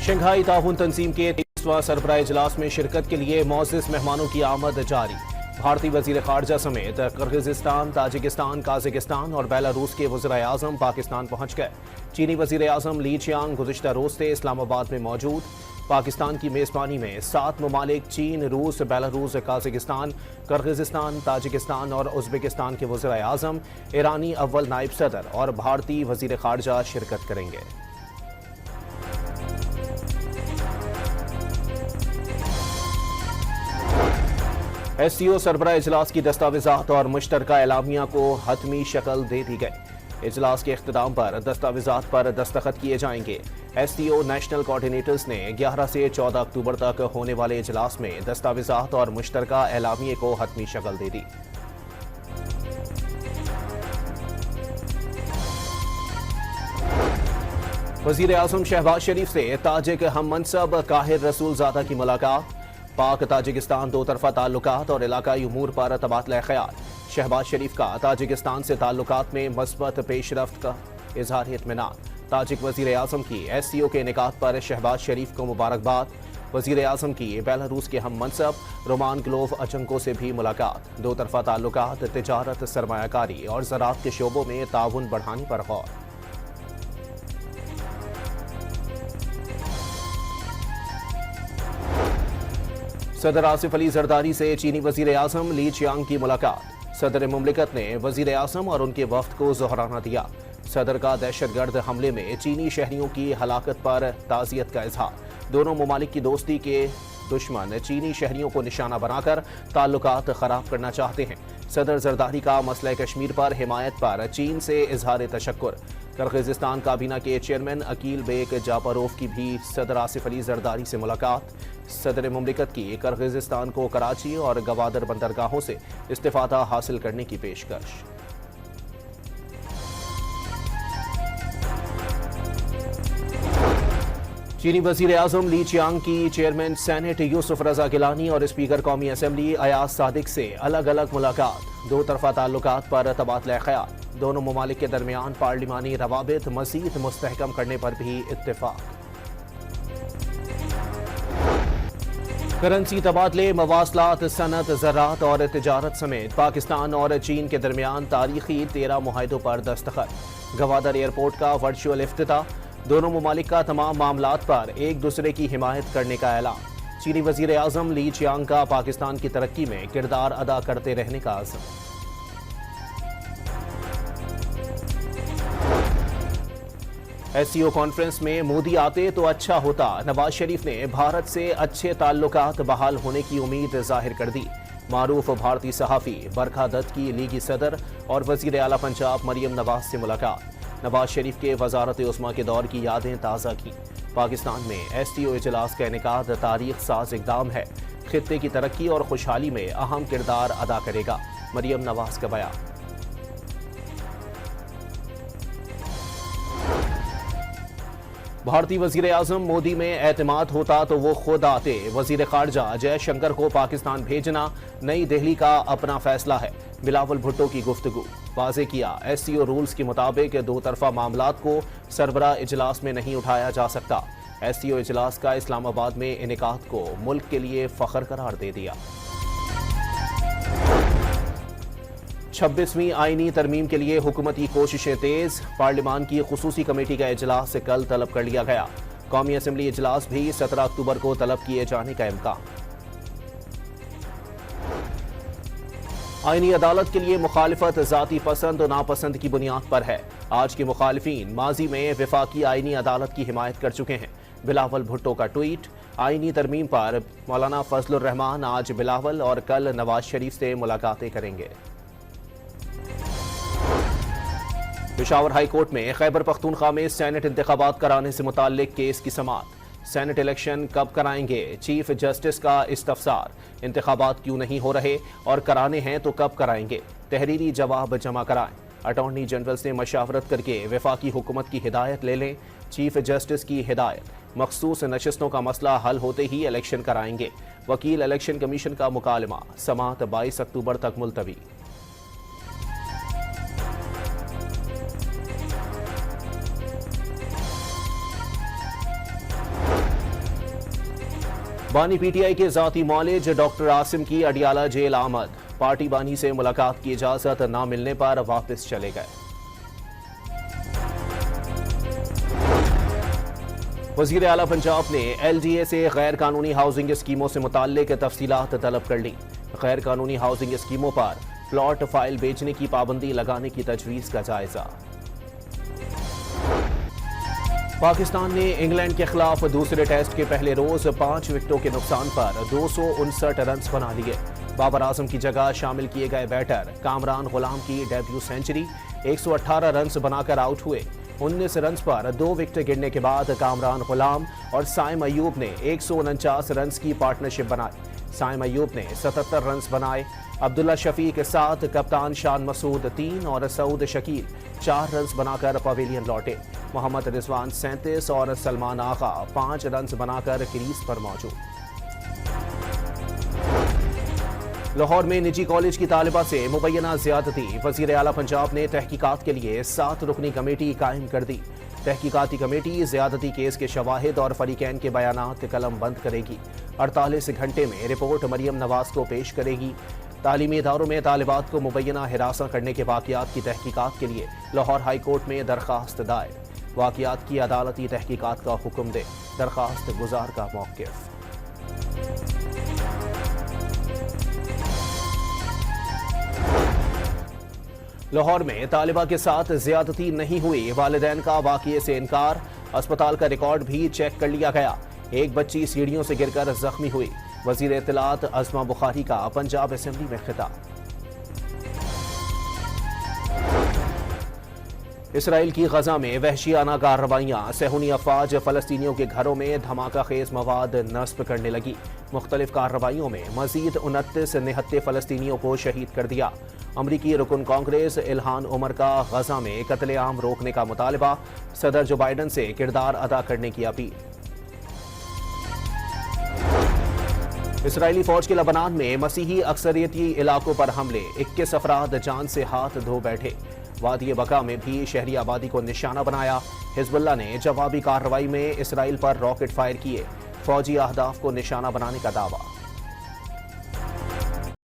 Shanghai ताउन तंजीम के 23वां सरबराह इजलास में शिरकत के लिए मोअज़्ज़ज़ मेहमानों की आमद जारी। भारतीय वज़ीर ख़ारजा समेत किर्गिज़स्तान, ताजिकिस्तान, काज़ाकिस्तान और बेलारूस के वज़ीर आज़म पाकिस्तान पहुँच गए। चीनी वज़ीर आज़म ली चियांग गुज़िश्ता रोज़ से इस्लामाबाद में मौजूद। पाकिस्तान की मेज़बानी में 7 ममालिक चीन, रूस, बेलारूस, काज़ाकिस्तान, किर्गिज़स्तान, ताजिकिस्तान और उज़्बेकिस्तान के वज़ीर आज़म, ईरानी अव्वल नायब सदर और भारतीय वज़ीर ख़ारजा शिरकत करेंगे। SCO सरबराह इजलास की दस्तावेज़ात और मुश्तरका एलामिया को हतमी शक्ल दे दी गई। इजलास के इख्तिताम पर दस्तावेज़ात पर दस्तखत किए जाएंगे। SCO नेशनल कोऑर्डिनेटर्स ने 11 से 14 अक्टूबर तक होने वाले इजलास में दस्तावेज़ात और मुश्तरका एलामिया को हतमी शक्ल दे दी। वज़ीर आज़म शहबाज शरीफ से ताजिक हम मनसब काहिर रसूलज़ादा की मुलाकात। पाक ताजिकिस्तान दो तरफा ताल्लुकात और इलाकाई उमूर पर तबादला ख्याल। शहबाज शरीफ का ताजिकिस्तान से ताल्लुकात में मस्बत पेशरफ्त का इजहार इत्मीनान। ताजिक वज़ीर आज़म की SCO के इनेकाद पर शहबाज शरीफ को मुबारकबाद। वज़ीर आज़म की बेलारूस के हम मनसब रोमान ग्लोव अचंको से भी मुलाकात। दो तरफा ताल्लुकात, तिजारत, सरमायाकारी और ज़राअत के शोबों में ताउन बढ़ाने पर गौर। सदर आसिफ अली जरदारी से चीनी वज़ीर आज़म ली चियांग की मुलाकात। सदर मुमलिकत ने वज़ीर आज़म और उनके वफ़द को ज़ोहराना दिया। सदर का दहशतगर्द हमले में चीनी शहरियों की हलाकत पर ताज़ियत का इजहार। दोनों ममालिक की दोस्ती के दुश्मन चीनी शहरियों को निशाना बनाकर ताल्लुकात ख़राब करना चाहते हैं। सदर जरदारी का मसला कश्मीर पर हिमायत पर चीन से इजहार तशक्कुर। किर्गिज़स्तान काबीना के चेयरमैन अकील बेग जापारोव की भी सदर आसिफ अली जरदारी से मुलाकात। सदर मुमलिकत की किर्गिज़स्तान को कराची और गवादर बंदरगाहों से इस्तिफादा हासिल करने की पेशकश। चीनी वज़ीर आज़म ली चियांग की चेयरमैन सेनेट यूसुफ रजा गिलानी और स्पीकर कौमी असम्बली अयाज सादिक से अलग अलग मुलाकात। दो तरफा ताल्लुकात पर तबादला ख्याल। दोनों ममालिक के दरमियान पार्लिमानी रवाबित मज़ीद मुस्तहकम करने पर भी इत्तेफाक। करेंसी तबादले, मवासलात, सनत, ज़राअत और तिजारत समेत पाकिस्तान और चीन के दरमियान तारीखी 13 मुआहिदों पर दस्तखत। गवादर एयरपोर्ट का वर्चुअल इफ्तिताह। दोनों ममालिक का तमाम मामलात पर एक दूसरे की हिमायत करने का ऐलान। चीनी वज़ीर आज़म ली चियांग का पाकिस्तान की तरक्की में किरदार अदा करते रहने का अज़्म। SCO कॉन्फ्रेंस में मोदी आते तो अच्छा होता। नवाज शरीफ ने भारत से अच्छे ताल्लुकात बहाल होने की उम्मीद जाहिर कर दी। मारूफ भारतीय सहाफ़ी बरखा दत्त की लीगी सदर और वज़ीर आला पंजाब मरियम नवाज से मुलाकात। नवाज शरीफ के वज़ारत उस्मा के दौर की यादें ताज़ा की। पाकिस्तान में SCO इजलास का इनेकाद तारीख साज इक़दाम है। खित्ते की तरक्की और खुशहाली में अहम किरदार अदा करेगा। मरियम नवाज का बयान। भारतीय वज़ीर आज़म मोदी में एतमाद होता तो वो खुद आते। वज़ीर ख़ारजा जयशंकर को पाकिस्तान भेजना नई दिल्ली का अपना फैसला है। बिलावल भुट्टो की गुफ्तगू। वाज़े किया SCO रूल्स के मुताबिक दो तरफा मामलात को सरबराह इजलास में नहीं उठाया जा सकता। SCO इजलास का इस्लामाबाद में इनेकाद को मुल्क के लिए फ़ख्र करार दे दिया। 26वीं आईनी तरमीम के लिए हुकूमती कोशिशें तेज। पार्लिमान की खुसूसी कमेटी का इजलास कल तलब कर लिया गया। कौमी असम्बली इजलास भी 17 अक्टूबर को तलब किए जाने का इम्कान। आईनी अदालत के लिए मुखालिफत ज़ाती पसंद और नापसंद की बुनियाद पर है। आज के मुखालिफिन माजी में वफाकी आईनी अदालत की हिमायत कर चुके हैं। बिलावल भुट्टो का ट्वीट। आईनी तरमीम पर मौलाना फजलुर रहमान आज बिलावल और कल नवाज शरीफ से मुलाकातें करेंगे। पेशावर हाई कोर्ट में खैबर पख्तूनख्वा में सेनेट इंतखाबात कराने से मुताल्लिक केस की समाअत। सेनेट इलेक्शन कब कराएंगे? चीफ जस्टिस का इस्तफसार। इंतखाबात क्यों नहीं हो रहे और कराने हैं तो कब कराएंगे? तहरीरी जवाब जमा कराएं। अटॉर्नी जनरल से मशावरत करके वफाकी हुकूमत की हिदायत ले लें। चीफ जस्टिस की हिदायत, मखसूस नशिस्तों का मसला हल होते ही इलेक्शन कराएंगे। वकील इलेक्शन कमीशन का मुकालमा। समाअत 22 अक्टूबर तक मुलतवी। بانی پی ٹی آئی کے ذاتی معالج ڈاکٹر عاصم کی اڈیالہ جیل آمد، پارٹی بانی سے ملاقات کی اجازت نہ ملنے پر واپس چلے گئے۔ وزیر اعلیٰ پنجاب نے ایل ڈی اے سے غیر قانونی ہاؤسنگ اسکیموں سے متعلق تفصیلات طلب کر لی۔ غیر قانونی ہاؤسنگ اسکیموں پر پلاٹ فائل بیچنے کی پابندی لگانے کی تجویز کا جائزہ۔ پاکستان نے انگلینڈ کے خلاف دوسرے ٹیسٹ کے پہلے روز 5 وکٹوں کے نقصان پر 259 رنز بنا لیے۔ بابر اعظم کی جگہ شامل کیے گئے بیٹر کامران غلام کی ڈیبیو سنچری 118 رنز بنا کر آؤٹ ہوئے۔ 19 رنز پر 2 وکٹ گرنے کے بعد کامران غلام اور سائم ایوب نے 149 رنز کی پارٹنرشپ بنائی۔ سائم ایوب نے 77 رنز بنائے۔ عبداللہ شفیع کے ساتھ کپتان شان مسعود 3 اور سعود شکیل 4 رنز بنا کر پویلین لوٹے۔ محمد رضوان 37 اور سلمان آغا 5 رنز بنا کر کریز پر موجود۔ لاہور میں نجی کالج کی طالبہ سے مبینہ زیادتی، وزیر اعلیٰ پنجاب نے تحقیقات کے لیے 7 رکنی کمیٹی قائم کر دی۔ تحقیقاتی کمیٹی زیادتی کیس کے شواہد اور فریقین کے بیانات قلم بند کرے گی۔ 48 گھنٹے میں رپورٹ مریم نواز کو پیش کرے گی۔ تعلیمی اداروں میں طالبات کو مبینہ ہراساں کرنے کے واقعات کی تحقیقات کے لیے لاہور ہائی کورٹ میں درخواست دائر۔ واقعات کی عدالتی تحقیقات کا حکم دے، درخواست گزار کا موقف۔ لاہور میں طالبہ کے ساتھ زیادتی نہیں ہوئی، والدین کا واقعے سے انکار۔ اسپتال کا ریکارڈ بھی چیک کر لیا گیا۔ ایک بچی سیڑھیوں سے گر کر زخمی ہوئی۔ وزیر اطلاعات عظمہ بخاری کا پنجاب اسمبلی میں خطاب۔ اسرائیل کی غزہ میں وحشیانہ کارروائیاں، صہیونی افواج فلسطینیوں کے گھروں میں دھماکہ خیز مواد نصب کرنے لگی۔ مختلف کارروائیوں میں مزید 29 نہتے فلسطینیوں کو شہید کر دیا۔ امریکی رکن کانگریس الہان عمر کا غزہ میں قتل عام روکنے کا مطالبہ، صدر جو بائیڈن سے کردار ادا کرنے کی اپیل۔ اسرائیلی فوج کے لبنان میں مسیحی اکثریتی علاقوں پر حملے، 21 افراد جان سے ہاتھ دھو بیٹھے۔ وادی بقا میں بھی شہری آبادی کو نشانہ بنایا۔ حزب اللہ نے جوابی کارروائی میں اسرائیل پر راکٹ فائر کیے، فوجی اہداف کو نشانہ بنانے کا دعویٰ۔